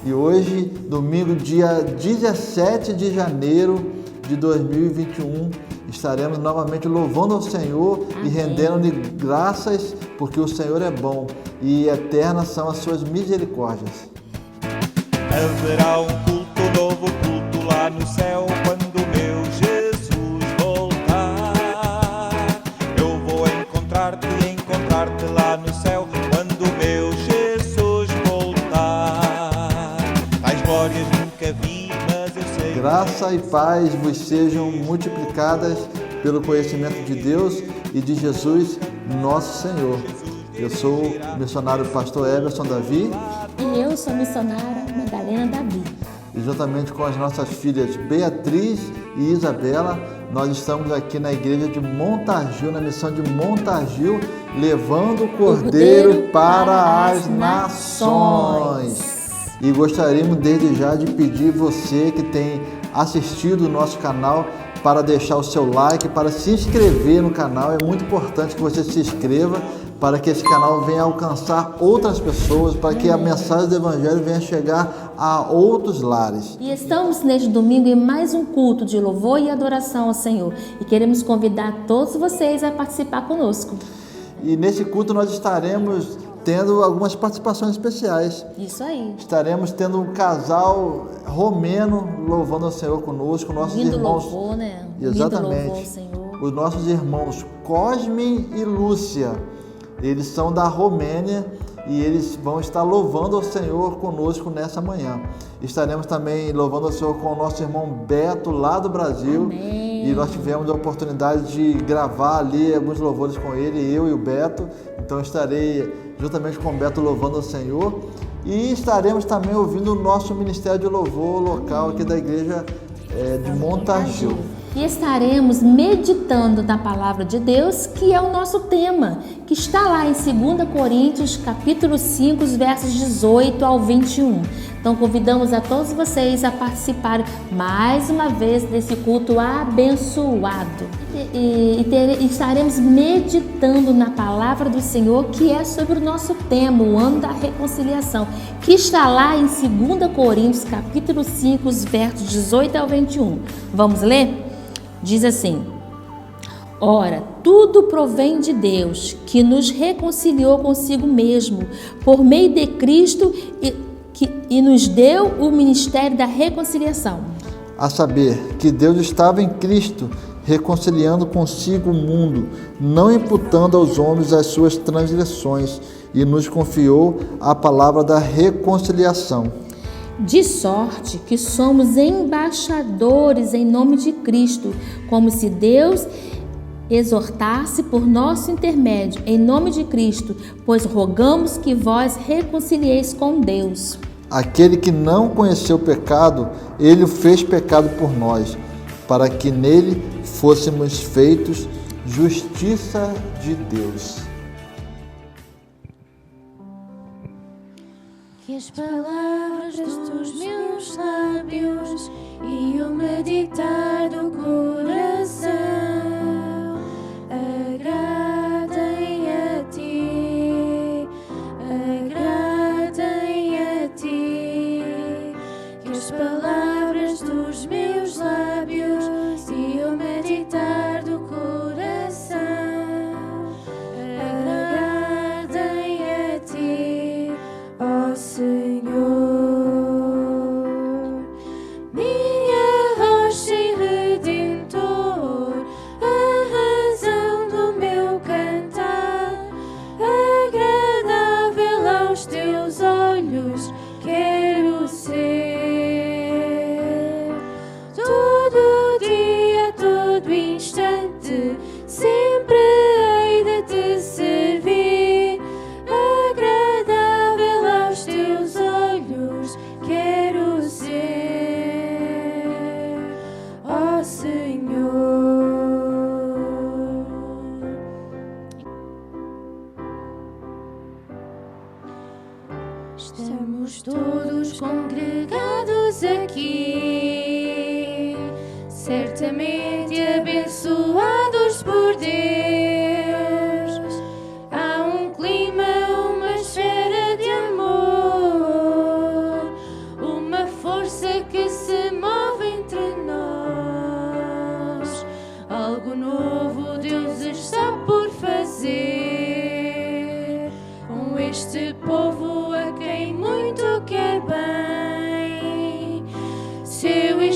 E hoje, domingo, dia 17 de janeiro de 2021, estaremos novamente louvando ao Senhor. Amém. E rendendo-lhe graças, porque o Senhor é bom e eternas são as suas misericórdias. Haverá um culto, novo culto lá no céu, quando o meu Jesus voltar. Eu vou encontrar-te lá no céu, quando o meu Jesus voltar. As glórias nunca vi, mas eu sei. Graça e paz vos sejam multiplicadas pelo conhecimento de Deus e de Jesus, nosso Senhor. Eu sou o missionário pastor Everson Davi. E eu sou a missionária Madalena Davi. E juntamente com as nossas filhas Beatriz e Isabela, nós estamos aqui na igreja de Montargil, na missão de Montargil, levando o Cordeiro para as nações. E gostaríamos desde já de pedir você que tem assistido o nosso canal para deixar o seu like, para se inscrever no canal. É muito importante que você se inscreva para que esse canal venha alcançar outras pessoas, para que a mensagem do Evangelho venha chegar a outros lares. E estamos neste domingo em mais um culto de louvor e adoração ao Senhor. E queremos convidar todos vocês a participar conosco. E nesse culto nós estaremos tendo algumas participações especiais. Isso aí. Estaremos tendo um casal romeno louvando ao Senhor conosco, nossos Lindo irmãos. Louvor, né? Exatamente. Lindo louvor ao Senhor. Os nossos irmãos Cosme e Lúcia. Eles são da Romênia e eles vão estar louvando ao Senhor conosco nessa manhã. Estaremos também louvando ao Senhor com o nosso irmão Beto, lá do Brasil. Amém. E nós tivemos a oportunidade de gravar ali alguns louvores com ele, eu e o Beto. Então estarei juntamente com o Beto louvando ao Senhor. E estaremos também ouvindo o nosso Ministério de Louvor local aqui da igreja de Montargil. E estaremos meditando na palavra de Deus, que é o nosso tema, que está lá em 2 Coríntios, capítulo 5, versos 18 ao 21. Então convidamos a todos vocês a participarem mais uma vez desse culto abençoado. E estaremos meditando na palavra do Senhor, que é sobre o nosso tema, o ano da reconciliação, que está lá em 2 Coríntios, capítulo 5, versos 18 ao 21. Vamos ler? Diz assim: ora, tudo provém de Deus, que nos reconciliou consigo mesmo, por meio de Cristo, e nos deu o ministério da reconciliação. A saber, que Deus estava em Cristo, reconciliando consigo o mundo, não imputando aos homens as suas transgressões, e nos confiou a palavra da reconciliação. De sorte que somos embaixadores em nome de Cristo, como se Deus exortasse por nosso intermédio, em nome de Cristo, pois rogamos que vós reconcilieis com Deus. Aquele que não conheceu o pecado, ele o fez pecado por nós, para que nele fôssemos feitos justiça de Deus. Que as palavras dos meus lábios e o meditar do coração agradem a ti, agradem a ti. Que as palavras dos meus lábios e o meditar do coração agradem a ti, ó Senhor, minha rocha e redentor, a razão do meu cantar, agradável aos teus olhos, quero ser. Todo dia, todo instante, sempre hei de te servir, agradável aos teus olhos, quero ser, ó Senhor. Estamos todos congregados aqui, certamente abençoados por Deus. Há um clima, uma esfera de amor,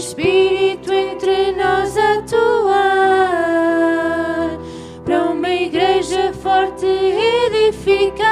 Espírito entre nós atuar, para uma igreja forte edificar,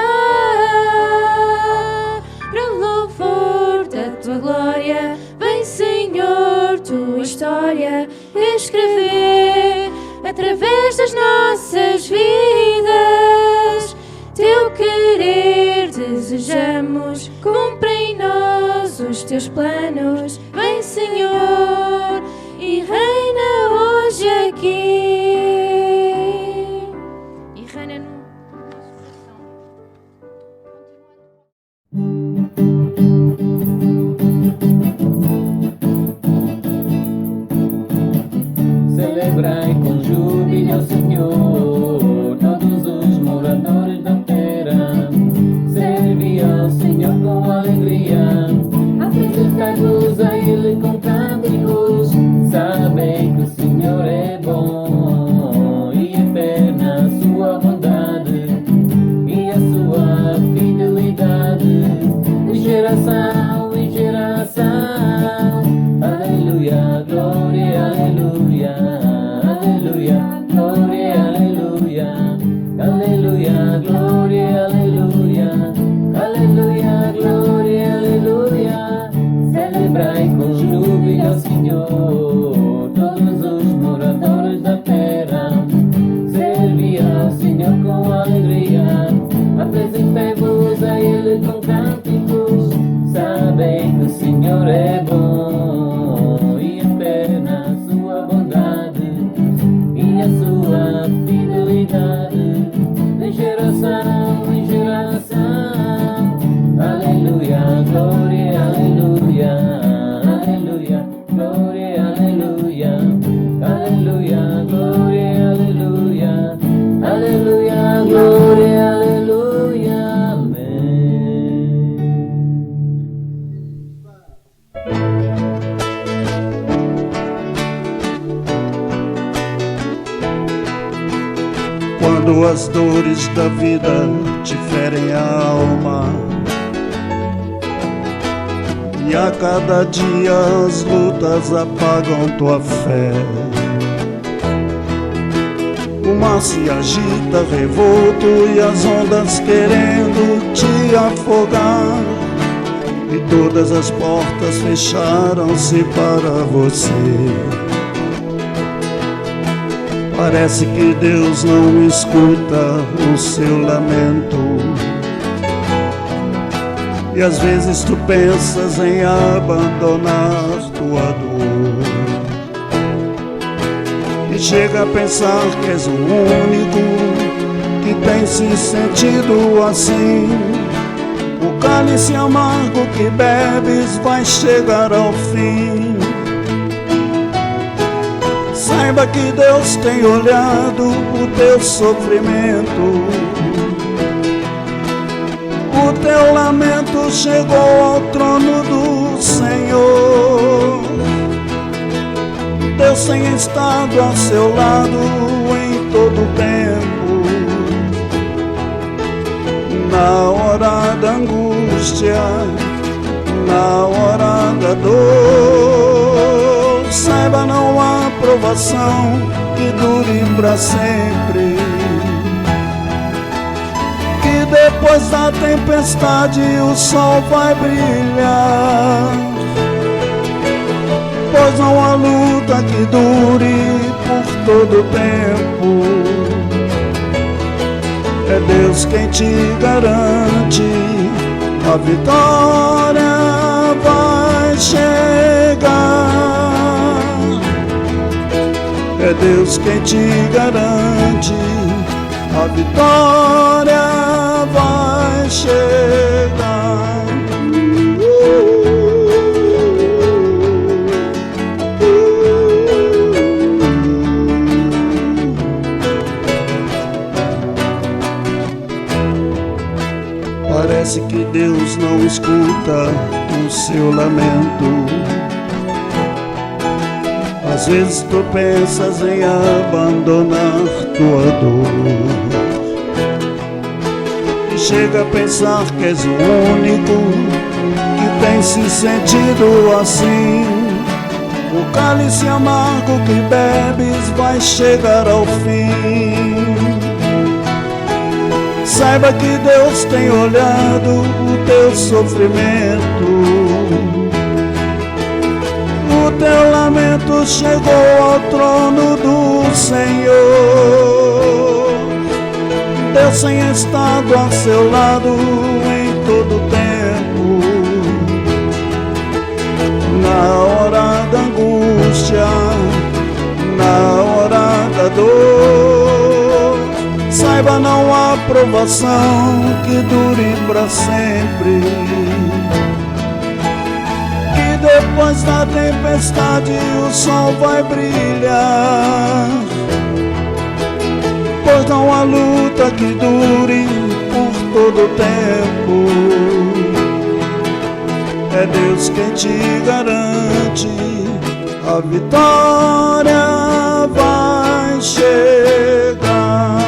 para louvor da tua glória. Vem, Senhor, tua história escrever através das nossas vidas. Teu querer desejamos, cumpre em nós os teus planos. Vem, Senhor, e reina hoje aqui. E reina no nosso Celebrai com júbilo ao Senhor, todos os moradores da terra. Servi ao Senhor com alegria, apresentai-vos a Ele com cânticos. Sabei que o Senhor é bom e eterna a sua bondade e a sua fidelidade, de geração em geração. Aleluia, glória, aleluia, aleluia, glória, aleluia, aleluia, glória, aleluia, aleluia, glória, aleluia. Celebrai com júbilo ao Senhor, todos os moradores da terra. Servi ao Senhor com alegria, apresentai-vos a Ele com cânticos. Sabei que o Senhor é bom e eterna a sua bondade e a sua fidelidade, de geração em geração. Aleluia, glória, aleluia, aleluia, glória, aleluia, aleluia, glória, aleluia, aleluia, glória, aleluia, amém. Quando as dores da vida te ferem a alma e a cada dia as lutas apagam tua fé, o mar se agita revolto e as ondas querendo te afogar, e todas as portas fecharam-se para você. Parece que Deus não escuta o seu lamento, e às vezes tu pensas em abandonar tua dor, e chega a pensar que és o único que tem se sentido assim. O cálice amargo que bebes vai chegar ao fim. Saiba que Deus tem olhado o teu sofrimento, o teu lamento chegou ao trono do Senhor. Deus tem estado ao seu lado em todo o tempo, na hora da angústia, na hora da dor. Saiba, não há provação que dure para sempre, que depois da tempestade o sol vai brilhar. Pois não há luta que dure por todo o tempo, é Deus quem te garante, a vitória vai chegar. É Deus quem te garante, a vitória vai chegar. Parece que Deus não escuta o seu lamento. Às vezes tu pensas em abandonar tua dor, e chega a pensar que és o único que tem se sentido assim. O cálice amargo que bebes vai chegar ao fim. Saiba que Deus tem olhado o teu sofrimento. O teu lamento chegou ao trono do Senhor. Deus tem estado ao seu lado em todo o tempo. Na hora da angústia, na hora da dor, saiba, não há provação que dure para sempre. E depois da tempestade o sol vai brilhar, pois não há luta que dure por todo o tempo. É Deus quem te garante, a vitória vai chegar.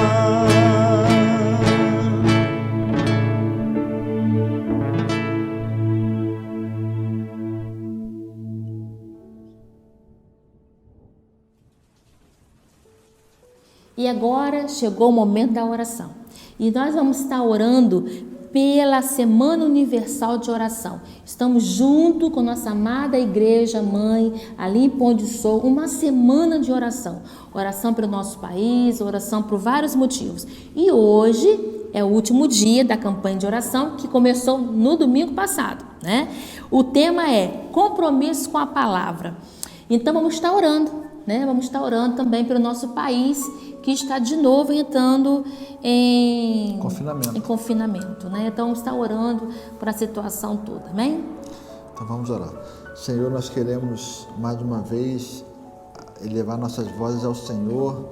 E agora chegou o momento da oração. E nós vamos estar orando pela Semana Universal de Oração. Estamos junto com nossa amada Igreja Mãe, ali em Pão de Sol, uma semana de oração. Oração para o nosso país, oração por vários motivos. E hoje é o último dia da campanha de oração, que começou no domingo passado, né? O tema é compromisso com a palavra. Então vamos estar orando, né? Vamos estar orando também pelo nosso país, que está de novo entrando em confinamento, né? Então, está orando por a situação toda, amém? Então vamos orar. Senhor, nós queremos mais uma vez elevar nossas vozes ao Senhor.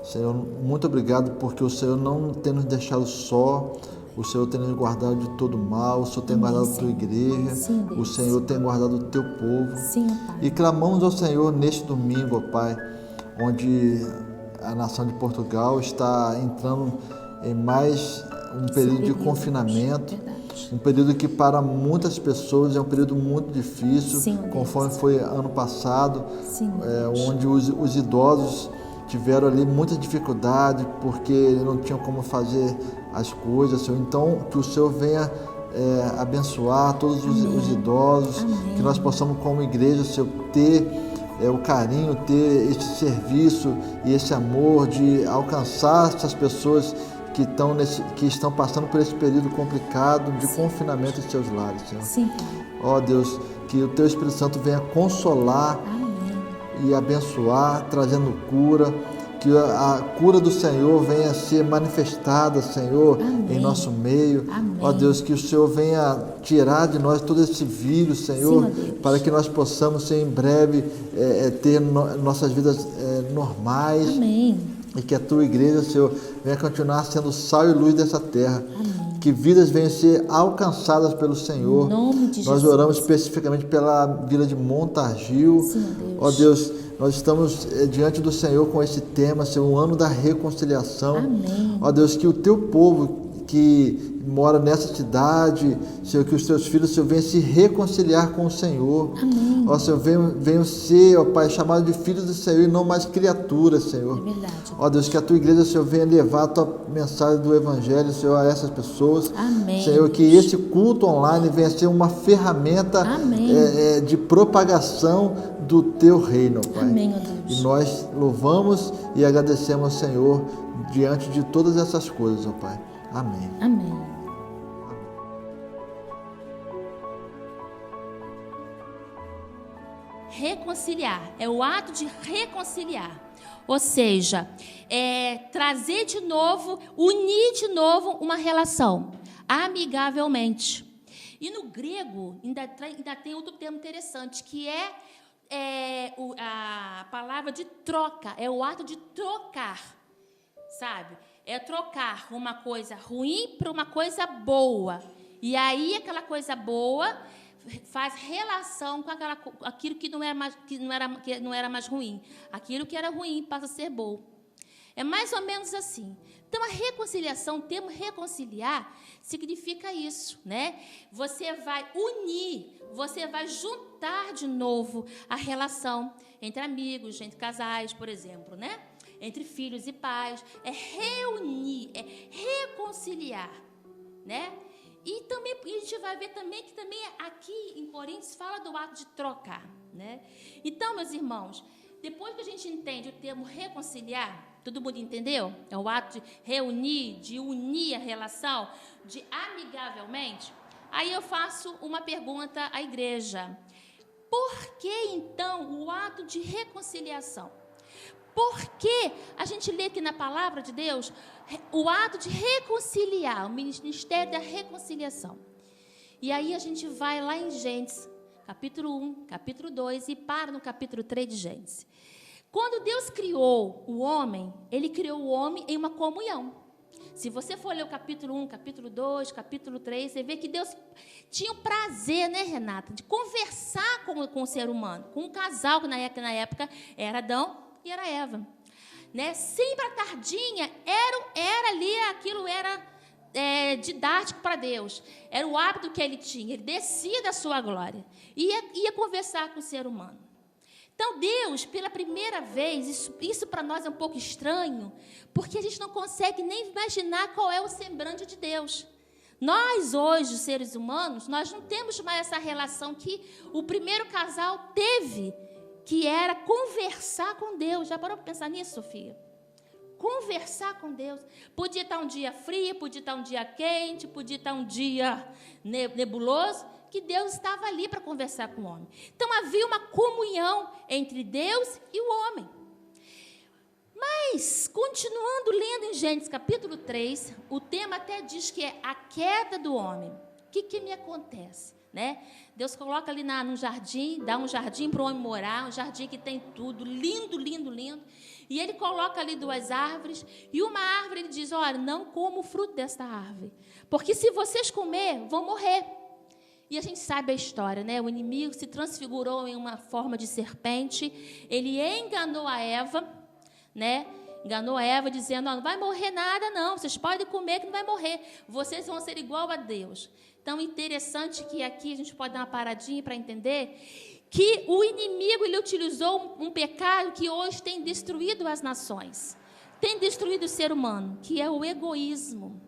Senhor, muito obrigado porque o Senhor não tem nos deixado só, o Senhor tem nos guardado de todo mal, o Senhor tem guardado a tua igreja, Sim, o Senhor tem guardado o teu povo. Sim, Pai. E clamamos ao Senhor neste domingo, ó Pai, onde a nação de Portugal está entrando em mais um período de confinamento, um período que para muitas pessoas é um período muito difícil, Sim, conforme foi ano passado, Sim, onde os idosos tiveram ali muita dificuldade porque não tinham como fazer as coisas, Senhor. Então, que o Senhor venha abençoar todos os idosos, Amém. que nós possamos como igreja, Senhor, ter o carinho, ter esse serviço e esse amor de alcançar essas pessoas que estão passando por esse período complicado de confinamento em seus lares, Senhor. Sim, Pai. Ó Deus, que o Teu Espírito Santo venha consolar Amém. e abençoar, trazendo cura, que a cura do Senhor venha ser manifestada, Senhor, Amém. em nosso meio. Amém. Ó Deus, que o Senhor venha tirar de nós todo esse vírus, Senhor, Sim, ó Deus. para que nós possamos, Senhor, em breve ter nossas vidas normais. Amém. E que a Tua igreja, Senhor, venha continuar sendo sal e luz dessa terra. Amém. Que vidas venham ser alcançadas pelo Senhor. Em nome de Nós Jesus. oramos especificamente pela vila de Montargil. Sim, ó Deus, nós estamos diante do Senhor com esse tema, Senhor, um ano da reconciliação. Amém. Ó Deus, que o Teu povo que mora nessa cidade, Senhor, que os Teus filhos, Senhor, venham se reconciliar com o Senhor. Amém. Ó Senhor, venham ser, ó Pai, chamados de filhos do Senhor e não mais criaturas, Senhor. É verdade. Ó Deus, que a Tua igreja, Senhor, venha levar a Tua mensagem do Evangelho, Senhor, a essas pessoas. Amém. Senhor, que esse culto online venha ser uma ferramenta Amém. de propagação do Teu reino, Pai. Amém, ó Deus. E nós louvamos e agradecemos ao Senhor diante de todas essas coisas, ó Pai. Amém. Amém. Reconciliar é o ato de reconciliar, ou seja, trazer de novo, unir de novo uma relação, amigavelmente. E no grego ainda tem outro termo interessante, que a palavra de troca, é o ato de trocar, sabe? É trocar uma coisa ruim por uma coisa boa. E aí aquela coisa boa faz relação com aquilo que não era mais ruim. Aquilo que era ruim passa a ser bom. É mais ou menos assim. Então, a reconciliação, o termo reconciliar, significa isso, né? Você vai unir, você vai juntar de novo a relação entre amigos, entre casais, por exemplo, né? Entre filhos e pais. É reunir, é reconciliar, né? E também a gente vai ver também que também aqui em Coríntios fala do ato de trocar, né? Então, meus irmãos, depois que a gente entende o termo reconciliar, todo mundo entendeu? É o ato de reunir, de unir a relação, de amigavelmente. Aí eu faço uma pergunta à igreja. Por que, então, o ato de reconciliação? Por que a gente lê aqui na palavra de Deus o ato de reconciliar, o ministério da reconciliação? E aí a gente vai lá em Gênesis, capítulo 1, capítulo 2 e para no capítulo 3 de Gênesis. Quando Deus criou o homem, Ele criou o homem em uma comunhão. Se você for ler o capítulo 1, capítulo 2, capítulo 3, você vê que Deus tinha o prazer, né, Renata, de conversar com o ser humano, com um casal que na época era Adão e era Eva. Né? Sempre à tardinha, era ali, aquilo era didático para Deus. Era o hábito que Ele tinha. Ele descia da sua glória. Ia conversar com o ser humano. Então, Deus, pela primeira vez, isso para nós é um pouco estranho, porque a gente não consegue nem imaginar qual é o semblante de Deus. Nós, hoje, os seres humanos, nós não temos mais essa relação que o primeiro casal teve, que era conversar com Deus. Já parou para pensar nisso, Sofia? Conversar com Deus. Podia estar um dia frio, podia estar um dia quente, podia estar um dia nebuloso, que Deus estava ali para conversar com o homem. Então, havia uma comunhão entre Deus e o homem. Mas, continuando lendo em Gênesis capítulo 3, o tema até diz que é a queda do homem. O que me acontece? Né? Deus coloca ali no jardim, dá um jardim para o homem morar, um jardim que tem tudo, lindo, lindo, lindo. E Ele coloca ali 2 árvores, e uma árvore Ele diz, olha, não coma o fruto desta árvore, porque se vocês comer, vão morrer. E a gente sabe a história, né? O inimigo se transfigurou em uma forma de serpente, ele enganou a Eva, né? Enganou a Eva dizendo, não vai morrer nada não, vocês podem comer que não vai morrer, vocês vão ser igual a Deus. Então, interessante que aqui a gente pode dar uma paradinha para entender que o inimigo ele utilizou um pecado que hoje tem destruído as nações, tem destruído o ser humano, que é o egoísmo,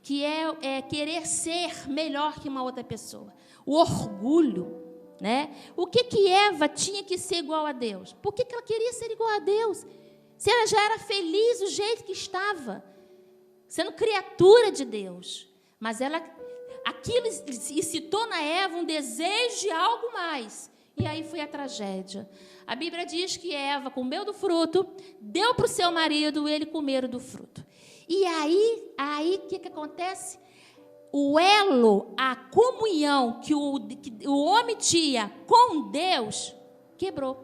que é querer ser melhor que uma outra pessoa, o orgulho, né? O que Eva tinha que ser igual a Deus? Por que ela queria ser igual a Deus? Se ela já era feliz do jeito que estava, sendo criatura de Deus, mas aquilo incitou na Eva um desejo de algo mais. E aí foi a tragédia. A Bíblia diz que Eva comeu do fruto, deu para o seu marido, ele comeram do fruto. E aí o que acontece? O elo, a comunhão que o homem tinha com Deus, quebrou.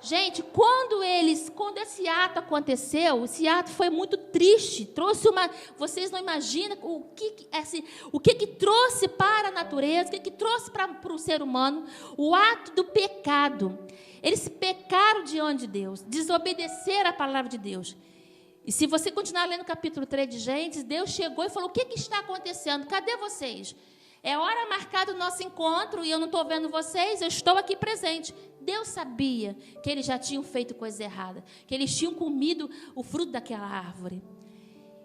Gente, quando esse ato aconteceu, esse ato foi muito triste, trouxe vocês não imaginam o que trouxe para a natureza, o que trouxe para o ser humano, o ato do pecado. Eles pecaram diante de Deus, desobedeceram a palavra de Deus. E se você continuar lendo o capítulo 3 de Gênesis, Deus chegou e falou, o que está acontecendo? Cadê vocês? É hora marcada o nosso encontro e eu não estou vendo vocês, eu estou aqui presente. Deus sabia que eles já tinham feito coisa errada, que eles tinham comido o fruto daquela árvore.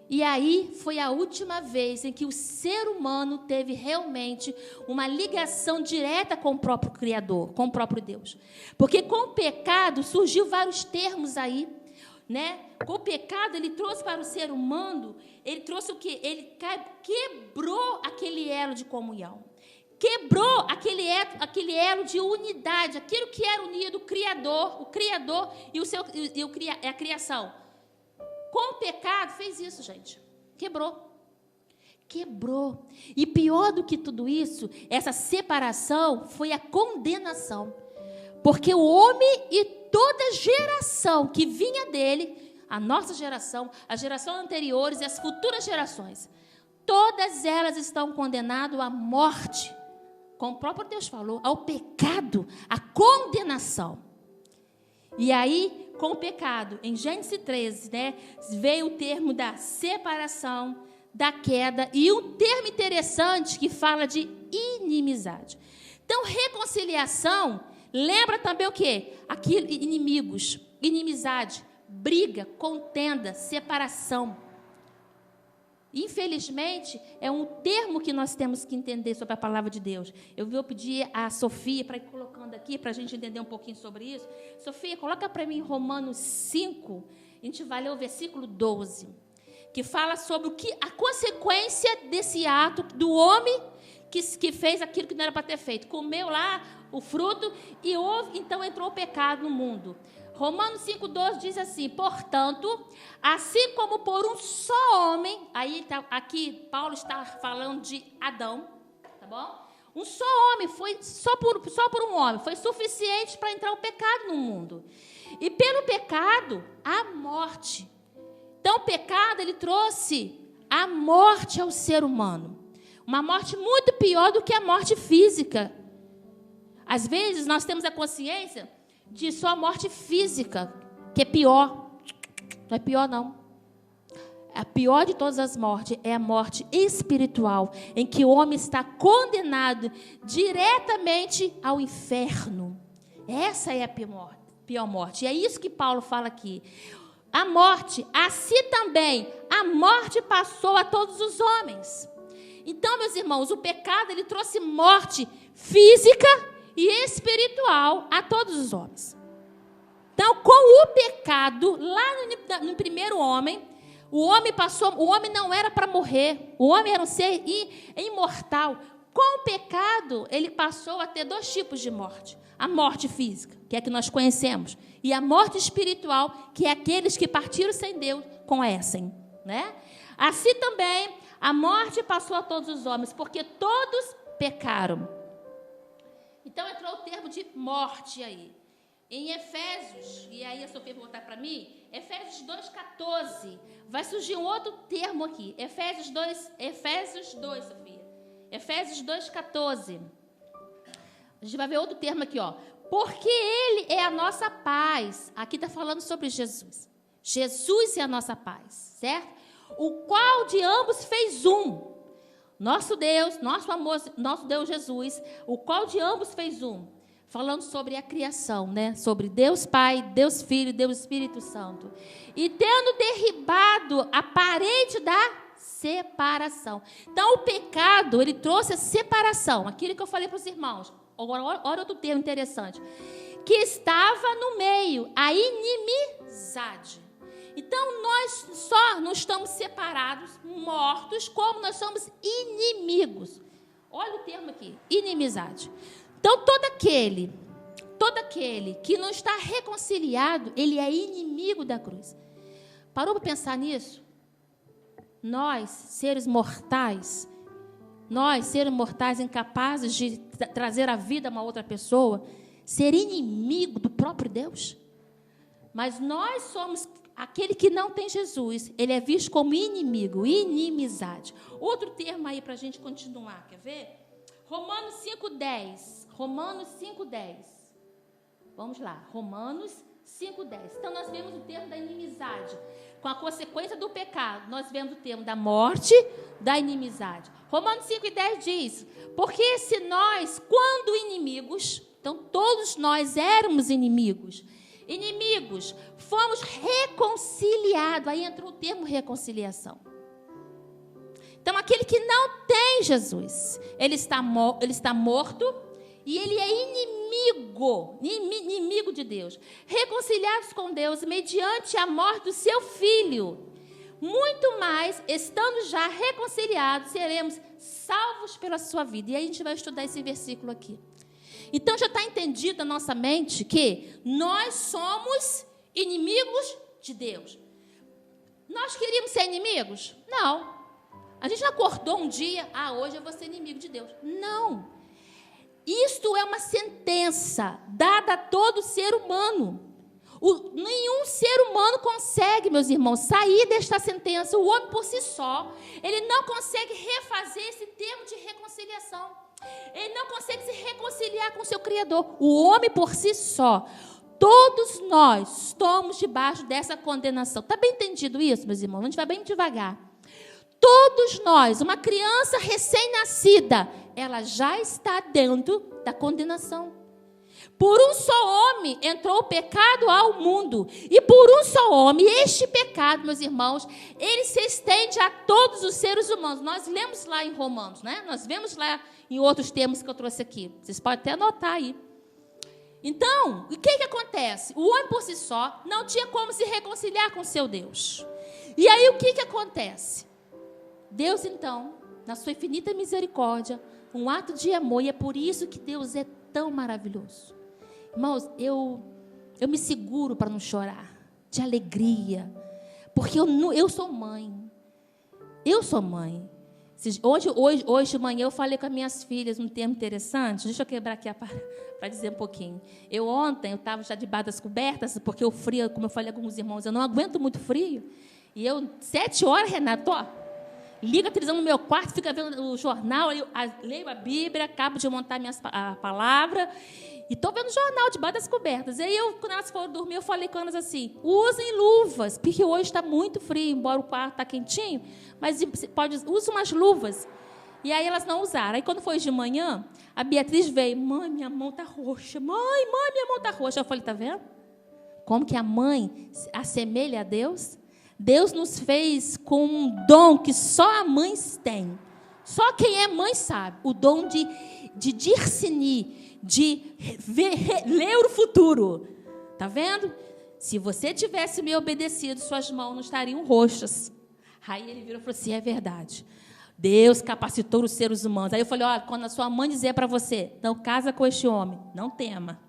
E aí foi a última vez em que o ser humano teve realmente uma ligação direta com o próprio Criador, com o próprio Deus. Porque com o pecado surgiu vários termos aí, né? Com o pecado, ele trouxe para o ser humano, ele trouxe o quê? Ele quebrou aquele elo de comunhão. Quebrou aquele elo de unidade, aquilo que era unido, o Criador e a criação. Com o pecado, fez isso, gente. Quebrou. E pior do que tudo isso, essa separação foi a condenação. Porque o homem e toda geração que vinha dele, a nossa geração, as gerações anteriores e as futuras gerações, todas elas estão condenadas à morte, como o próprio Deus falou, ao pecado, à condenação. E aí, com o pecado. Em Gênesis 13, né, veio o termo da separação, da queda, e um termo interessante que fala de inimizade. Então, reconciliação lembra também o quê? Aquilo, inimigos, inimizade, briga, contenda, separação. Infelizmente, é um termo que nós temos que entender sobre a palavra de Deus. Eu vou pedir a Sofia para ir colocando aqui, para a gente entender um pouquinho sobre isso. Sofia, coloca para mim Romanos 5, a gente vai ler o versículo 12, que fala sobre a consequência desse ato do homem que fez aquilo que não era para ter feito. Comeu lá o fruto e então entrou o pecado no mundo. Romanos 5,12 diz assim: portanto, assim como por um só homem, aqui Paulo está falando de Adão, tá bom? Um só homem, foi só por um homem, foi suficiente para entrar o pecado no mundo. E pelo pecado, a morte. Então, o pecado, ele trouxe a morte ao ser humano. Uma morte muito pior do que a morte física. Às vezes, nós temos a consciência de só a morte física, que é pior. Não é pior, não. A pior de todas as mortes é a morte espiritual, em que o homem está condenado diretamente ao inferno. Essa é a pior morte. E é isso que Paulo fala aqui. A morte, assim também, a morte passou a todos os homens. Então, meus irmãos, o pecado, ele trouxe morte física e espiritual a todos os homens. Então, com o pecado, lá no primeiro homem, o homem não era para morrer, o homem era um ser imortal. Com o pecado, ele passou a ter dois tipos de morte. A morte física, que é a que nós conhecemos, e a morte espiritual, que é aqueles que partiram sem Deus, conhecem, né? Assim também, a morte passou a todos os homens, porque todos pecaram. Então, entrou o termo de morte aí. Em Efésios, e aí a Sofia vai voltar para mim, Efésios 2,14, vai surgir um outro termo aqui. Efésios 2, Sofia. Efésios 2,14. A gente vai ver outro termo aqui, ó. Porque Ele é a nossa paz. Aqui está falando sobre Jesus. Jesus é a nossa paz, certo? O qual de ambos fez um. Nosso Deus, nosso Deus Jesus, o qual de ambos fez um. Falando sobre a criação, né? Sobre Deus Pai, Deus Filho, Deus Espírito Santo. E tendo derribado a parede da separação. Então, o pecado, ele trouxe a separação. Aquilo que eu falei para os irmãos. Olha outro termo interessante. Que estava no meio, a inimizade. Então, nós só não estamos separados, mortos, como nós somos inimigos. Olha o termo aqui, inimizade. Então, todo aquele que não está reconciliado, ele é inimigo da cruz. Parou para pensar nisso? Nós, seres mortais, incapazes de trazer a vida a uma outra pessoa, ser inimigo do próprio Deus? Mas nós somos aquele que não tem Jesus, ele é visto como inimigo, inimizade. Outro termo aí para a gente continuar, quer ver? Romanos 5,10. Vamos lá, Romanos 5,10. Então, nós vemos o termo da inimizade. Com a consequência do pecado, nós vemos o termo da morte, da inimizade. Romanos 5,10 diz: porque se nós, quando inimigos, então todos nós éramos inimigos, fomos reconciliados. Aí entrou o termo reconciliação. Então, aquele que não tem Jesus, ele está morto e ele é inimigo de Deus. Reconciliados com Deus mediante a morte do seu Filho. Muito mais, estando já reconciliados, seremos salvos pela sua vida. E aí a gente vai estudar esse versículo aqui. Então, já está entendido na nossa mente que nós somos inimigos de Deus. Nós queríamos ser inimigos? Não. A gente não acordou um dia, hoje eu vou ser inimigo de Deus. Não. Isto é uma sentença dada a todo ser humano. Nenhum ser humano consegue, meus irmãos, sair desta sentença. O homem por si só, ele não consegue refazer esse termo de reconciliação. Ele não consegue se reconciliar com o seu Criador. O homem por si só. Todos nós estamos debaixo dessa condenação. Está bem entendido isso, meus irmãos? A gente vai bem devagar. Todos nós, uma criança recém-nascida, ela já está dentro da condenação. Por um só homem entrou o pecado ao mundo. E por um só homem, este pecado, meus irmãos, ele se estende a todos os seres humanos. Nós lemos lá em Romanos, né? Nós vemos lá em outros termos que eu trouxe aqui. Vocês podem até anotar aí. Então, o que acontece? O homem por si só não tinha como se reconciliar com seu Deus. E aí o que acontece? Deus, então, na sua infinita misericórdia, um ato de amor, e é por isso que Deus é tão maravilhoso. Irmãos, eu me seguro para não chorar, de alegria, porque eu sou mãe. Eu sou mãe. Hoje de manhã eu falei com as minhas filhas um termo interessante. Deixa eu quebrar aqui para dizer um pouquinho. Ontem eu estava já debaixo das cobertas, porque o frio, como eu falei com alguns irmãos, eu não aguento muito frio. E 7 horas, Renato, liga a televisão no meu quarto, fica vendo o jornal, eu leio a Bíblia, acabo de montar a palavra, e estou vendo o jornal debaixo das cobertas. E aí, quando elas foram dormir, eu falei com elas assim, usem luvas, porque hoje está muito frio, embora o quarto está quentinho, mas use umas luvas. E aí elas não usaram. Aí quando foi de manhã, a Beatriz veio, mãe, minha mão está roxa, mãe, minha mão está roxa. Eu falei, está vendo? Como que a mãe assemelha a Deus? Deus nos fez com um dom que só a mãe tem. Só quem é mãe sabe. O dom de discernir, de ler o futuro. Está vendo? Se você tivesse me obedecido, suas mãos não estariam roxas. Aí ele virou e falou assim, é verdade. Deus capacitou os seres humanos. Aí eu falei, olha, quando a sua mãe dizer para você, não casa com este homem, não tema.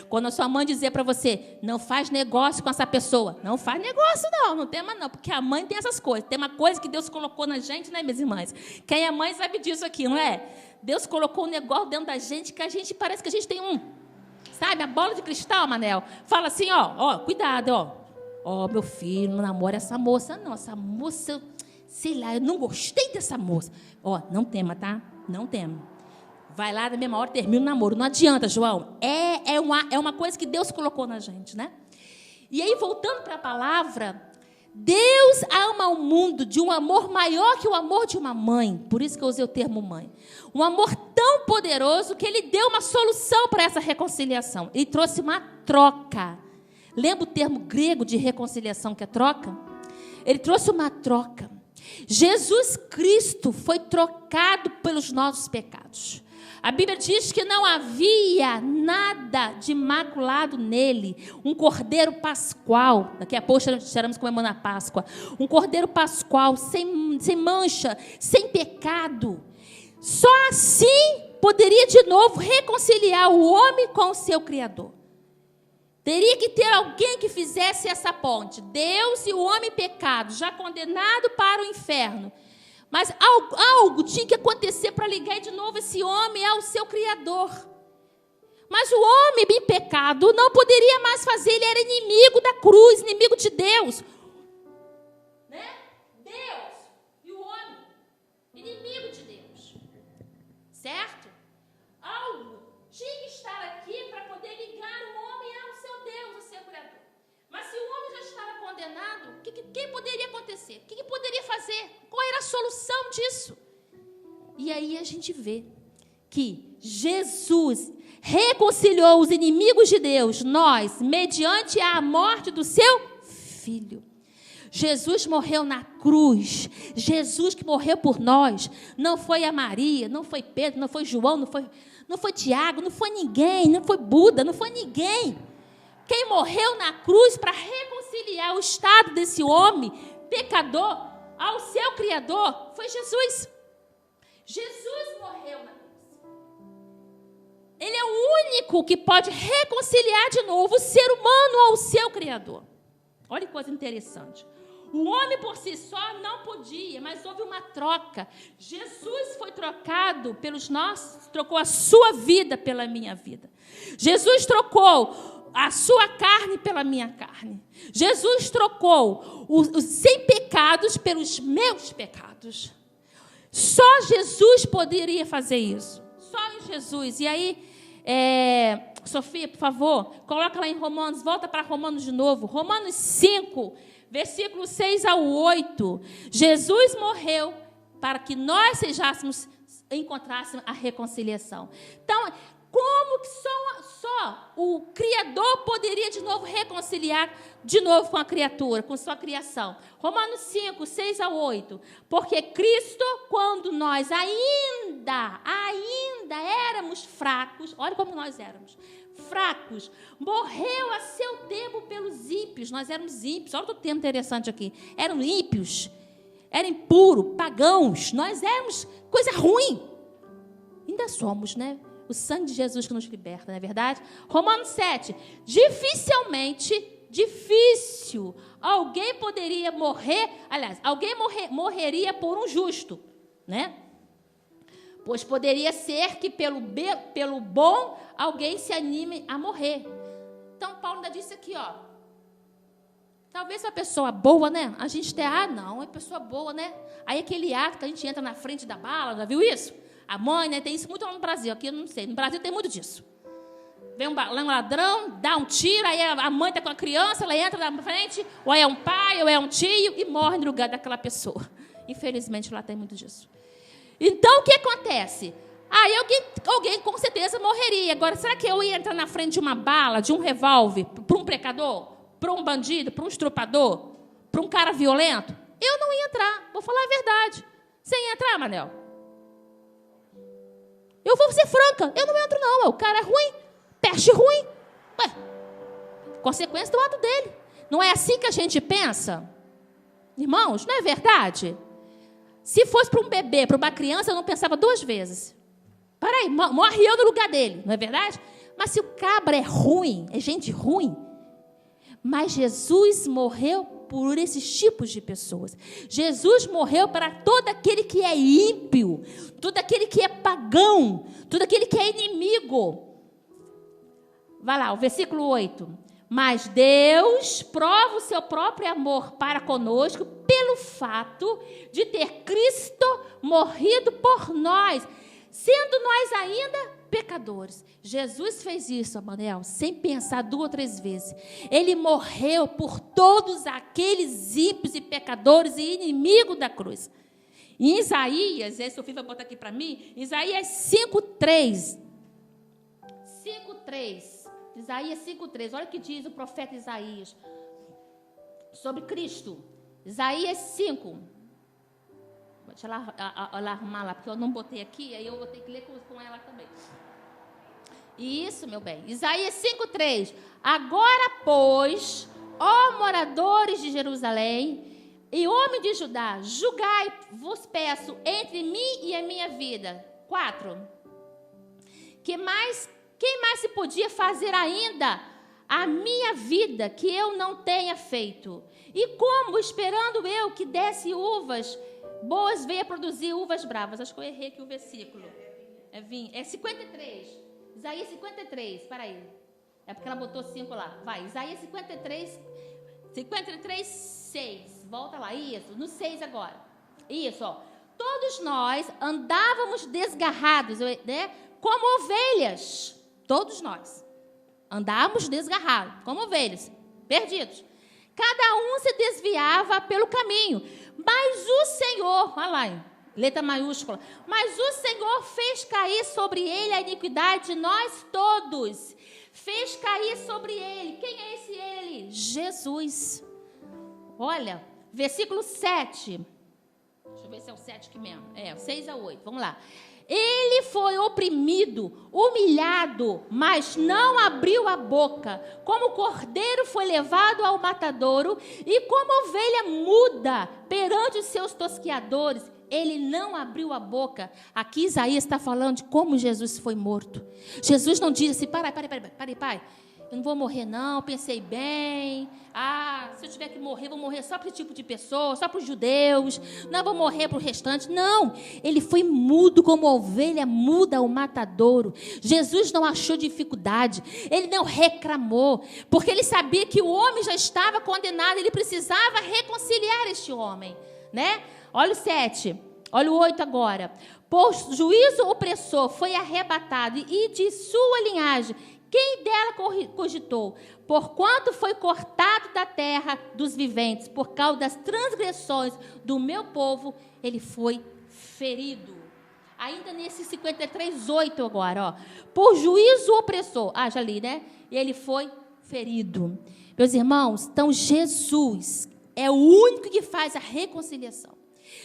Quando a sua mãe dizer para você, não faz negócio com essa pessoa, não faz negócio não tema não, porque a mãe tem essas coisas. Tem uma coisa que Deus colocou na gente, né, minhas irmãs? Quem é mãe sabe disso aqui, não é? Deus colocou um negócio dentro da gente que a gente parece que a gente tem sabe, a bola de cristal, Manel. Fala assim, cuidado, meu filho, não namora essa moça, não. Essa moça, sei lá, eu não gostei dessa moça. Não tema, tá? Não tema. Vai lá na mesma hora, termina o namoro. Não adianta, João. É uma coisa que Deus colocou na gente, né? E aí, voltando para a palavra, Deus ama o mundo de um amor maior que o amor de uma mãe. Por isso que eu usei o termo mãe. Um amor tão poderoso que Ele deu uma solução para essa reconciliação. Ele trouxe uma troca. Lembra o termo grego de reconciliação que é troca? Ele trouxe uma troca. Jesus Cristo foi trocado pelos nossos pecados. A Bíblia diz que não havia nada de imaculado nele. Um cordeiro pascual. Daqui a pouco estaremos comemorando a Páscoa. Um cordeiro pascual, sem mancha, sem pecado. Só assim poderia de novo reconciliar o homem com o seu Criador. Teria que ter alguém que fizesse essa ponte. Deus e o homem pecado, já condenado para o inferno. Mas algo tinha que acontecer para ligar de novo esse homem ao seu Criador. Mas o homem em pecado não poderia mais fazer, ele era inimigo da cruz, inimigo de Deus. Né? Deus e o homem, inimigo de Deus. Certo? Algo tinha que estar aqui para poder ligar o homem ao seu Deus, ao seu Criador. Mas se o homem já estava condenado, o que poderia acontecer? O que poderia fazer? Qual era a solução disso? E aí a gente vê que Jesus reconciliou os inimigos de Deus, nós, mediante a morte do seu Filho. Jesus morreu na cruz. Jesus que morreu por nós. Não foi a Maria, não foi Pedro, não foi João, não foi Tiago, não foi ninguém, não foi Buda, não foi ninguém. Quem morreu na cruz para reconciliar o estado desse homem pecador ao seu Criador foi Jesus. Jesus morreu na cruz. Ele é o único que pode reconciliar de novo o ser humano ao seu Criador. Olha que coisa interessante. O homem por si só não podia, mas houve uma troca. Jesus foi trocado pelos nossos, trocou a sua vida pela minha vida. Jesus trocou a sua carne pela minha carne. Jesus trocou os sem pecados pelos meus pecados. Só Jesus poderia fazer isso. Só em Jesus. E aí, Sofia, por favor, coloca lá em Romanos, volta para Romanos de novo. Romanos 5, versículo 6 ao 8. Jesus morreu para que nós encontrássemos a reconciliação. Então, como que só o Criador poderia de novo reconciliar de novo com a criatura, com sua criação? Romanos 5, 6 a 8. Porque Cristo, quando nós ainda éramos fracos, olha como nós éramos, fracos, morreu a seu tempo pelos ímpios. Nós éramos ímpios, olha o termo interessante aqui. Eram ímpios, eram impuros, pagãos, nós éramos coisa ruim. Ainda somos, né? O sangue de Jesus que nos liberta, não é verdade? Romanos 7. Difícil. Alguém poderia morrer, aliás, alguém morreria por um justo, né? Pois poderia ser que pelo bom alguém se anime a morrer. Então, Paulo ainda disse aqui, ó. Talvez uma pessoa boa, né? A gente não, é pessoa boa, né? Aí aquele ato que a gente entra na frente da bala, já viu isso? A mãe, né, tem isso muito lá no Brasil. Aqui eu não sei. No Brasil tem muito disso. Vem um ladrão, dá um tiro, aí a mãe está com a criança, ela entra na frente, ou é um pai, ou é um tio, e morre no lugar daquela pessoa. Infelizmente, lá tem muito disso. Então, o que acontece? Aí alguém com certeza morreria. Agora, será que eu ia entrar na frente de uma bala, de um revólver, para um pecador, para um bandido, para um estrupador, para um cara violento? Eu não ia entrar. Vou falar a verdade. Você ia entrar, Manel? Eu vou ser franca, eu não entro não, o cara é ruim, peste ruim. Ué, consequência do ato dele. Não é assim que a gente pensa? Irmãos, não é verdade? Se fosse para um bebê, para uma criança, eu não pensava duas vezes. Peraí, morre eu no lugar dele, não é verdade? Mas se o cabra é ruim, é gente ruim, mas Jesus morreu por esses tipos de pessoas. Jesus morreu para todo aquele que é ímpio, todo aquele que é pagão, todo aquele que é inimigo. Vai lá, o versículo 8. Mas Deus prova o seu próprio amor para conosco pelo fato de ter Cristo morrido por nós, sendo nós ainda pecadores. Jesus fez isso, Manel, sem pensar 2 ou 3 vezes. Ele morreu por todos aqueles ímpios e pecadores e inimigos da cruz. Em Isaías, a Sofia vai botar aqui para mim, Isaías 5:3. 5:3. Isaías 5:3. Olha o que diz o profeta Isaías sobre Cristo. Isaías 5. Deixa ela arrumar lá, porque eu não botei aqui, aí eu vou ter que ler com ela também. Isso, meu bem. Isaías 5:3. Agora, pois, ó moradores de Jerusalém e homem de Judá, julgai, vos peço, entre mim e a minha vida. 4. Quem mais se podia fazer ainda a minha vida que eu não tenha feito? E como, esperando eu que desse uvas boas, veio a produzir uvas bravas? Acho que eu errei aqui o versículo. É 53. Isaías 53, peraí. É porque ela botou 5 lá. Vai, Isaías 53, 6. Volta lá, isso, no 6 agora. Isso, ó. Todos nós andávamos desgarrados, né? Como ovelhas. Todos nós andávamos desgarrados, como ovelhas, perdidos. Cada um se desviava pelo caminho. Mas o Senhor, olha lá, hein? Letra maiúscula. Mas o Senhor fez cair sobre ele a iniquidade de nós todos. Fez cair sobre ele. Quem é esse ele? Jesus. Olha, versículo 7. Deixa eu ver se é o 7 aqui mesmo. 6 a 8. Vamos lá. Ele foi oprimido, humilhado, mas não abriu a boca. Como cordeiro foi levado ao matadouro, e como ovelha muda perante os seus tosqueadores, ele não abriu a boca. Aqui Isaías está falando de como Jesus foi morto. Jesus não diz assim, pai, eu não vou morrer não, pensei bem. Se eu tiver que morrer, vou morrer só para esse tipo de pessoa, só para os judeus, não vou morrer para o restante. Não, ele foi mudo como ovelha muda ao matadouro. Jesus não achou dificuldade, ele não reclamou, porque ele sabia que o homem já estava condenado, ele precisava reconciliar este homem, né? Olha o 7, olha o 8 agora. Por juízo opressor foi arrebatado, e de sua linhagem, quem dela cogitou? Porquanto foi cortado da terra dos viventes, por causa das transgressões do meu povo, ele foi ferido. Ainda nesse 53:8 agora, ó. Por juízo opressor. Já li, né? E ele foi ferido. Meus irmãos, então Jesus é o único que faz a reconciliação.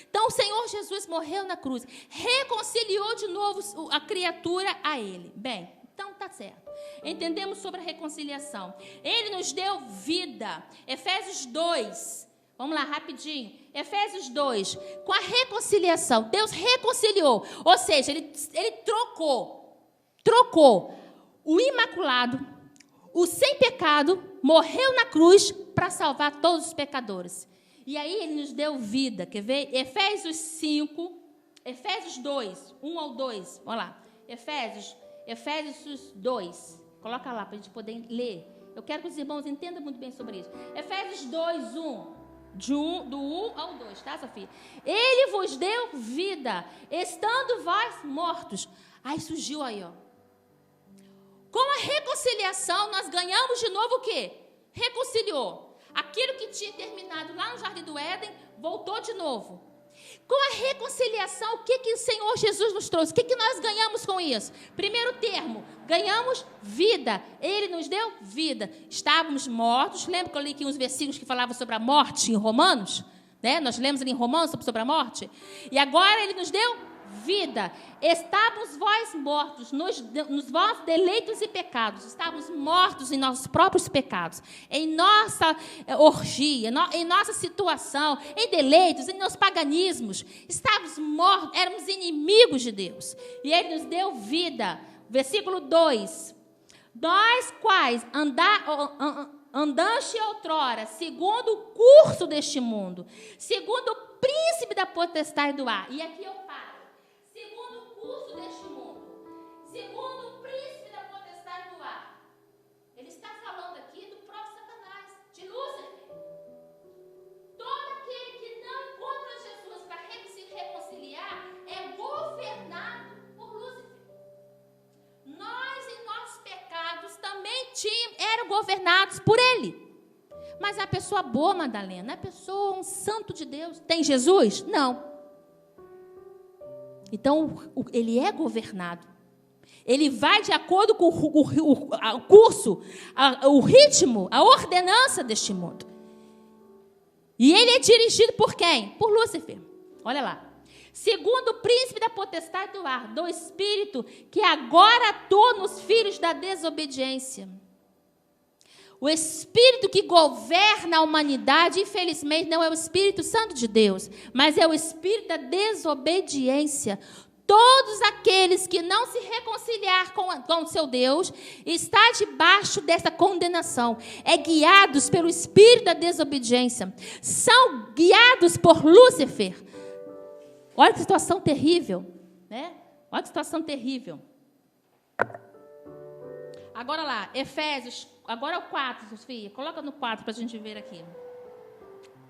Então o Senhor Jesus morreu na cruz, reconciliou de novo a criatura a Ele. Bem, então tá certo. Entendemos sobre a reconciliação. Ele nos deu vida. Efésios 2. Vamos lá, rapidinho. Efésios 2. Com a reconciliação, Deus reconciliou. Ou seja, ele trocou o imaculado, o sem pecado, morreu na cruz para salvar todos os pecadores. E aí ele nos deu vida. Quer ver? Efésios 5, Efésios 2, 1 ao 2. Olha lá. Efésios 2. Coloca lá para a gente poder ler. Eu quero que os irmãos entendam muito bem sobre isso. Efésios 2, 1. Do 1 ao 2, tá, Sofia? Ele vos deu vida, estando vós mortos. Aí surgiu aí, ó. Com a reconciliação, nós ganhamos de novo o quê? Reconciliou. Aquilo que tinha terminado lá no Jardim do Éden, voltou de novo. Com a reconciliação, o que o Senhor Jesus nos trouxe? O que nós ganhamos com isso? Primeiro termo, ganhamos vida. Ele nos deu vida. Estávamos mortos. Lembra que eu li aqui uns versículos que falavam sobre a morte em Romanos? Né? Nós lemos ali em Romanos sobre a morte. E agora ele nos deu vida. Estávamos vós mortos nos vossos deleitos e pecados. Estávamos mortos em nossos próprios pecados, em nossa orgia, em nossa situação, em deleitos, em nossos paganismos. Estávamos mortos, éramos inimigos de Deus. E Ele nos deu vida. Versículo 2. Nós quais andaste outrora, segundo o curso deste mundo, segundo o príncipe da potestade do ar. E aqui eu paro. Segundo o curso deste mundo, segundo o príncipe da potestade do ar. Ele está falando aqui do próprio Satanás, de Lúcifer. Todo aquele que não encontra Jesus para se reconciliar é governado por Lúcifer. Nós, em nossos pecados, também eram governados por ele. Mas a pessoa boa, Madalena, a pessoa, um santo de Deus, tem Jesus? Não. Então, ele é governado. Ele vai de acordo com o curso, o ritmo, a ordenança deste mundo. E ele é dirigido por quem? Por Lúcifer. Olha lá. Segundo o príncipe da potestade do ar, do espírito que agora atua nos filhos da desobediência. O Espírito que governa a humanidade, infelizmente, não é o Espírito Santo de Deus, mas é o Espírito da desobediência. Todos aqueles que não se reconciliar com o seu Deus, está debaixo dessa condenação. É guiados pelo Espírito da desobediência. São guiados por Lúcifer. Olha que situação terrível, né? Olha que situação terrível. Agora lá, Efésios, agora é o 4, Sofia. Coloca no 4 para a gente ver aqui.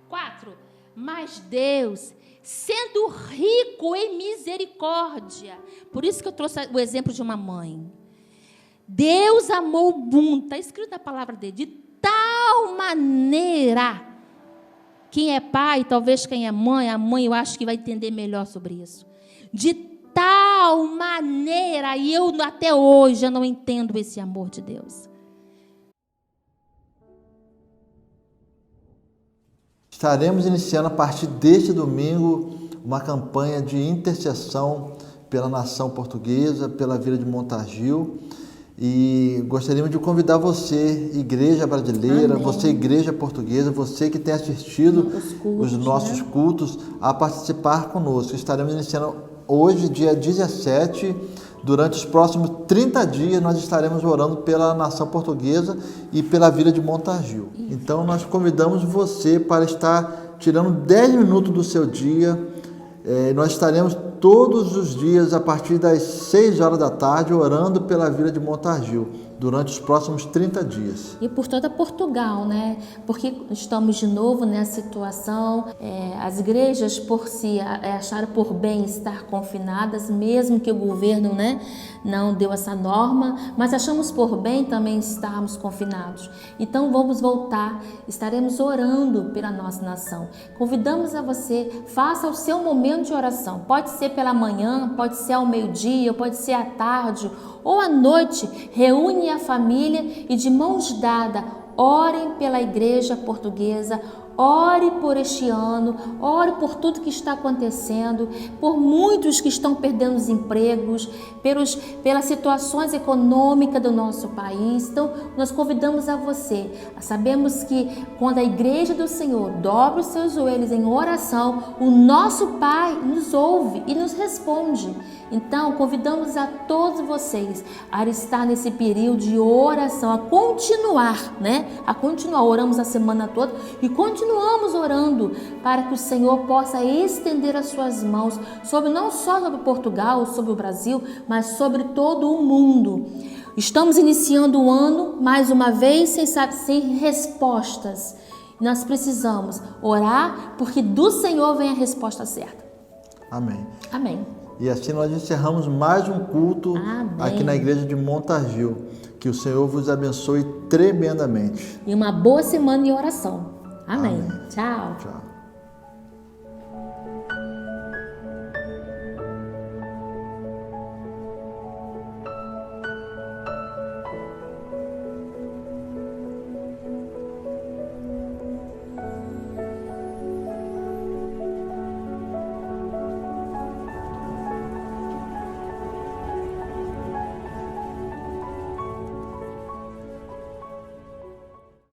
4. Mas Deus, sendo rico em misericórdia, por isso que eu trouxe o exemplo de uma mãe. Deus amou o mundo, está escrito na palavra dele, de tal maneira. Quem é pai, talvez quem é mãe, a mãe eu acho que vai entender melhor sobre isso. De tal maneira, e eu até hoje eu não entendo esse amor de Deus. Estaremos iniciando a partir deste domingo uma campanha de intercessão pela nação portuguesa, pela Vila de Montargil. E gostaríamos de convidar você, igreja brasileira, amém, você, igreja portuguesa, você que tem assistido os nossos cultos, a participar conosco. Estaremos iniciando hoje, dia 17, durante os próximos 30 dias, nós estaremos orando pela nação portuguesa e pela Vila de Montargil. Então, nós convidamos você para estar tirando 10 minutos do seu dia. Nós estaremos todos os dias a partir das 6 horas da tarde, orando pela Vila de Montargil, durante os próximos 30 dias. E por toda Portugal, né? Porque estamos de novo nessa situação, as igrejas por si acharam por bem estar confinadas, mesmo que o governo, né, não deu essa norma, mas achamos por bem também estarmos confinados. Então vamos voltar, estaremos orando pela nossa nação. Convidamos a você, faça o seu momento de oração. Pode ser pela manhã, pode ser ao meio-dia, pode ser à tarde ou à noite. Reúne a família e de mãos dadas, orem pela igreja portuguesa, ore por este ano, ore por tudo que está acontecendo, por muitos que estão perdendo os empregos, pelas situações econômicas do nosso país. Então, nós convidamos a você. Sabemos que quando a igreja do Senhor dobra os seus joelhos em oração, o nosso Pai nos ouve e nos responde. Então, convidamos a todos vocês a estar nesse período de oração, a continuar, né? A continuar, oramos a semana toda e continuamos orando para que o Senhor possa estender as suas mãos sobre não só sobre Portugal, sobre o Brasil, mas sobre todo o mundo. Estamos iniciando o ano, mais uma vez, sem respostas. Nós precisamos orar, porque do Senhor vem a resposta certa. Amém. Amém. E assim nós encerramos mais um culto aqui na igreja de Montargil. Que o Senhor vos abençoe tremendamente. E uma boa semana de oração. Amém. Amém. Tchau. Tchau.